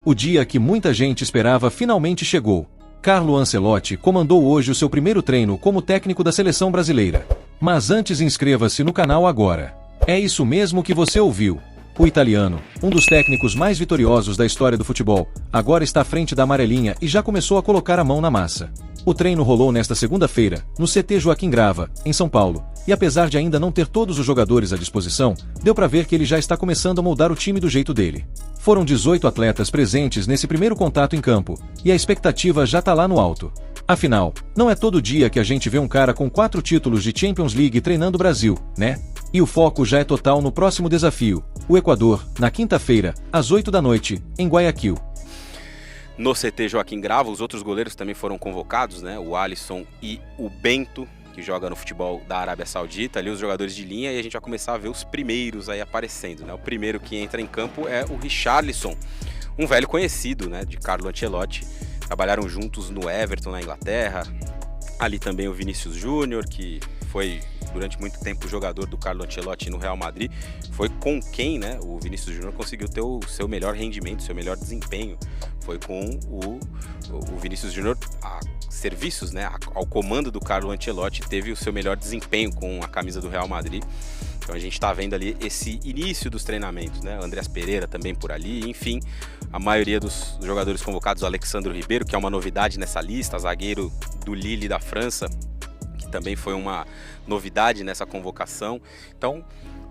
O dia que muita gente esperava finalmente chegou. Carlo Ancelotti comandou hoje o seu primeiro treino como técnico da seleção brasileira. Mas antes inscreva-se no canal agora. É isso mesmo que você ouviu. O italiano, um dos técnicos mais vitoriosos da história do futebol, agora está à frente da amarelinha e já começou a colocar a mão na massa. O treino rolou nesta segunda-feira, no CT Joaquim Grava, em São Paulo, e apesar de ainda não ter todos os jogadores à disposição, deu para ver que ele já está começando a moldar o time do jeito dele. Foram 18 atletas presentes nesse primeiro contato em campo, e a expectativa já tá lá no alto. Afinal, não é todo dia que a gente vê um cara com 4 títulos de Champions League treinando o Brasil, né? E o foco já é total no próximo desafio, o Equador, na quinta-feira, às 8 da noite, em Guayaquil. No CT Joaquim Grava, os outros goleiros também foram convocados, né? O Alisson e o Bento, que joga no futebol da Arábia Saudita, ali os jogadores de linha, e a gente vai começar a ver os primeiros aí aparecendo, né? O primeiro que entra em campo é o Richarlison, um velho conhecido, né, de Carlo Ancelotti. Trabalharam juntos no Everton, na Inglaterra. Ali também o Vinícius Júnior, que foi durante muito tempo jogador do Carlo Ancelotti no Real Madrid. Foi com quem, né, o Vinícius Júnior conseguiu ter o seu melhor rendimento, seu melhor desempenho. Foi com o Vinícius Júnior a serviços, né, ao comando do Carlo Ancelotti, teve o seu melhor desempenho com a camisa do Real Madrid. Então a gente está vendo ali esse início dos treinamentos, né? Andreas Pereira também por ali, enfim, a maioria dos jogadores convocados, o Alexandre Ribeiro, que é uma novidade nessa lista, zagueiro do Lille da França, que também foi uma novidade nessa convocação. Então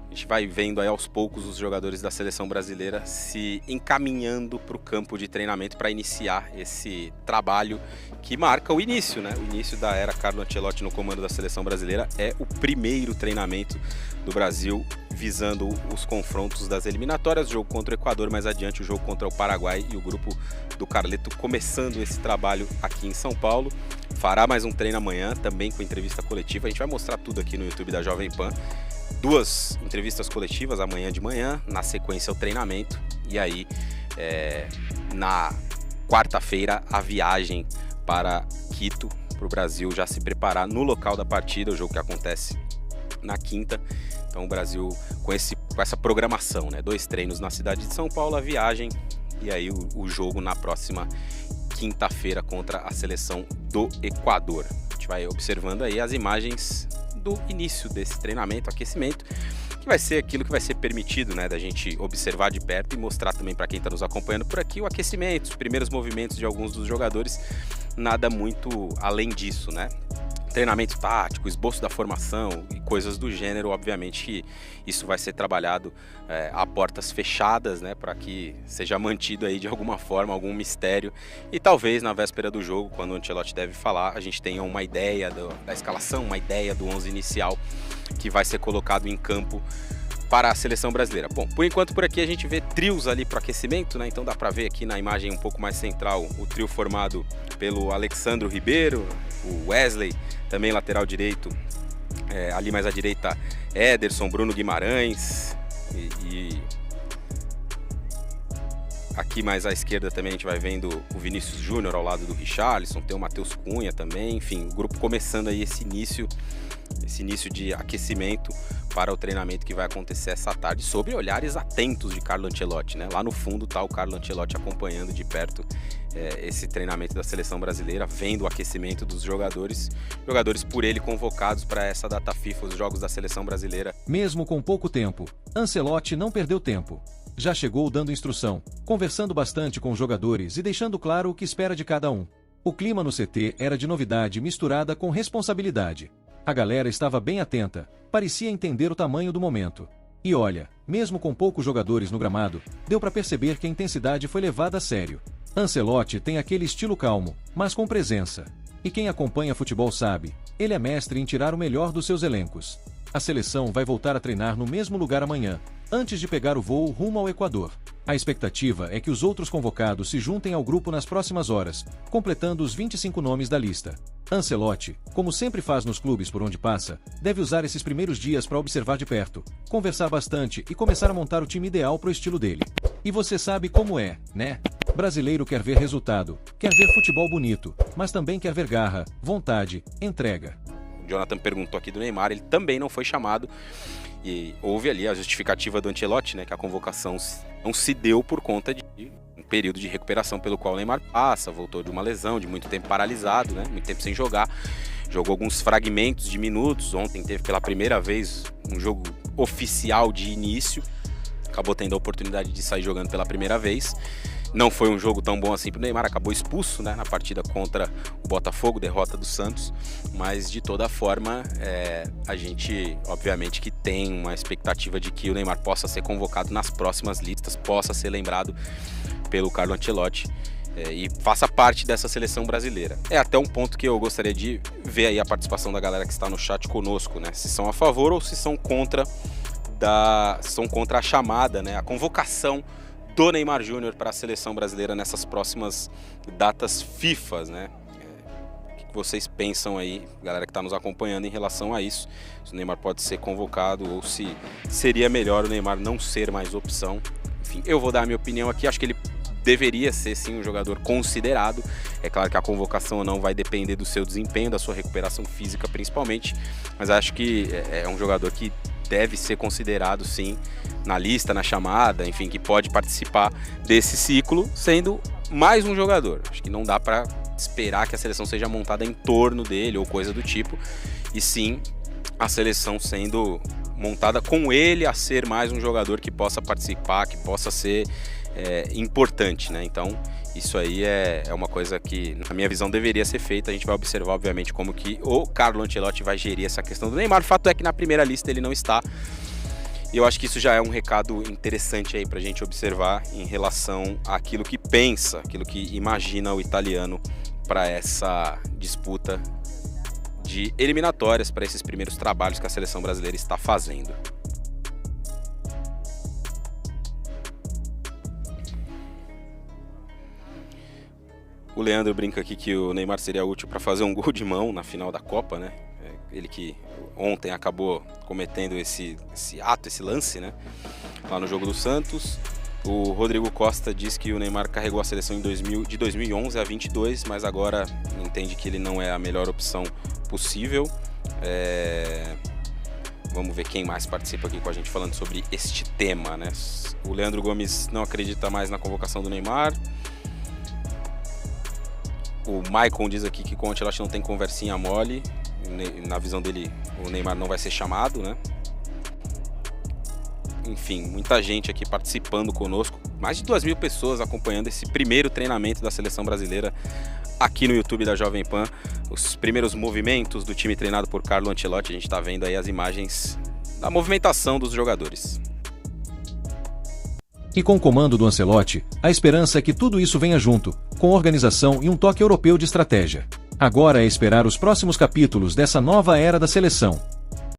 a gente vai vendo aí aos poucos os jogadores da seleção brasileira se encaminhando para o campo de treinamento para iniciar esse trabalho que marca o início, né? O início da era Carlo Ancelotti no comando da seleção brasileira é o primeiro treinamento do Brasil visando os confrontos das eliminatórias, o jogo contra o Equador, mais adiante o jogo contra o Paraguai, e o grupo do Carleto começando esse trabalho aqui em São Paulo. Fará mais um treino amanhã, também com entrevista coletiva. A gente vai mostrar tudo aqui no YouTube da Jovem Pan. 2 entrevistas coletivas amanhã de manhã, na sequência o treinamento, e aí na quarta-feira a viagem para Quito, para o Brasil já se preparar no local da partida, o jogo que acontece na quinta. Então o Brasil com essa programação, né? 2 treinos na cidade de São Paulo, a viagem, e aí o jogo na próxima quinta-feira contra a seleção do Equador. A gente vai observando aí as imagens do início desse treinamento, aquecimento, que vai ser aquilo que vai ser permitido, né, da gente observar de perto e mostrar também para quem está nos acompanhando por aqui o aquecimento, os primeiros movimentos de alguns dos jogadores, nada muito além disso, né? Treinamento tático, esboço da formação e coisas do gênero, obviamente que isso vai ser trabalhado a portas fechadas, né, para que seja mantido aí de alguma forma algum mistério, e talvez na véspera do jogo, quando o Ancelotti deve falar, a gente tenha uma ideia da escalação, uma ideia do 11 inicial que vai ser colocado em campo para a seleção brasileira. Bom, por enquanto por aqui a gente vê trios ali para aquecimento, né? Então dá para ver aqui na imagem um pouco mais central o trio formado pelo Alexandre Ribeiro, o Wesley, também lateral direito, ali mais à direita Ederson, Bruno Guimarães, e aqui mais à esquerda também a gente vai vendo o Vinícius Júnior ao lado do Richarlison, tem o Matheus Cunha também, enfim, o grupo começando aí esse início de aquecimento para o treinamento que vai acontecer essa tarde, sob olhares atentos de Carlo Ancelotti, né? Lá no fundo está o Carlo Ancelotti acompanhando de perto esse treinamento da seleção brasileira, vendo o aquecimento dos jogadores por ele convocados para essa data FIFA, os jogos da seleção brasileira. Mesmo com pouco tempo, Ancelotti não perdeu tempo. Já chegou dando instrução, conversando bastante com os jogadores e deixando claro o que espera de cada um. O clima no CT era de novidade misturada com responsabilidade. A galera estava bem atenta, parecia entender o tamanho do momento. E olha, mesmo com poucos jogadores no gramado, deu para perceber que a intensidade foi levada a sério. Ancelotti tem aquele estilo calmo, mas com presença. E quem acompanha futebol sabe, ele é mestre em tirar o melhor dos seus elencos. A seleção vai voltar a treinar no mesmo lugar amanhã, antes de pegar o voo rumo ao Equador. A expectativa é que os outros convocados se juntem ao grupo nas próximas horas, completando os 25 nomes da lista. Ancelotti, como sempre faz nos clubes por onde passa, deve usar esses primeiros dias para observar de perto, conversar bastante e começar a montar o time ideal pro estilo dele. E você sabe como é, né? Brasileiro quer ver resultado, quer ver futebol bonito, mas também quer ver garra, vontade, entrega. O Jonathan perguntou aqui do Neymar, ele também não foi chamado. E houve ali a justificativa do Ancelotti, né, que a convocação não se deu por conta de um período de recuperação pelo qual o Neymar passa, voltou de uma lesão, de muito tempo paralisado, né? Muito tempo sem jogar. Jogou alguns fragmentos de minutos. Ontem teve pela primeira vez um jogo oficial de início. Acabou tendo a oportunidade de sair jogando pela primeira vez. Não foi um jogo tão bom assim para o Neymar, acabou expulso, né, na partida contra o Botafogo, derrota do Santos. Mas de toda forma, a gente obviamente que tem uma expectativa de que o Neymar possa ser convocado nas próximas listas, possa ser lembrado pelo Carlo Ancelotti. E faça parte dessa seleção brasileira. É até um ponto que eu gostaria de ver aí a participação da galera que está no chat conosco, né? Se são a favor ou se são contra a chamada, né? A convocação do Neymar Júnior para a seleção brasileira nessas próximas datas FIFA, né? O que vocês pensam aí, galera que está nos acompanhando, em relação a isso? Se o Neymar pode ser convocado ou se seria melhor o Neymar não ser mais opção. Enfim, eu vou dar a minha opinião aqui, acho que ele deveria ser sim um jogador considerado. É claro que a convocação ou não vai depender do seu desempenho, da sua recuperação física principalmente, mas acho que é um jogador que deve ser considerado sim na lista, na chamada, enfim, que pode participar desse ciclo sendo mais um jogador. Acho que não dá para esperar que a seleção seja montada em torno dele ou coisa do tipo, e sim a seleção sendo montada com ele a ser mais um jogador que possa participar, que possa ser importante, né? Então isso aí é uma coisa que, na minha visão, deveria ser feita. A gente vai observar, obviamente, como que o Carlo Ancelotti vai gerir essa questão do Neymar. O fato é que na primeira lista ele não está. E eu acho que isso já é um recado interessante aí pra gente observar em relação àquilo que pensa, aquilo que imagina o italiano para essa disputa de eliminatórias, para esses primeiros trabalhos que a seleção brasileira está fazendo. O Leandro brinca aqui que o Neymar seria útil para fazer um gol de mão na final da Copa, né? Ele que ontem acabou cometendo esse ato, esse lance, né? Lá no jogo do Santos. O Rodrigo Costa diz que o Neymar carregou a seleção de 2011 a 22, mas agora entende que ele não é a melhor opção possível. Vamos ver quem mais participa aqui com a gente falando sobre este tema, né? O Leandro Gomes não acredita mais na convocação do Neymar. O Maicon diz aqui que com o Ancelotti não tem conversinha mole. Na visão dele, o Neymar não vai ser chamado, né? Enfim, muita gente aqui participando conosco. Mais de 2.000 pessoas acompanhando esse primeiro treinamento da seleção brasileira aqui no YouTube da Jovem Pan. Os primeiros movimentos do time treinado por Carlo Ancelotti. A gente está vendo aí as imagens da movimentação dos jogadores. E com o comando do Ancelotti, a esperança é que tudo isso venha junto, com organização e um toque europeu de estratégia. Agora é esperar os próximos capítulos dessa nova era da seleção.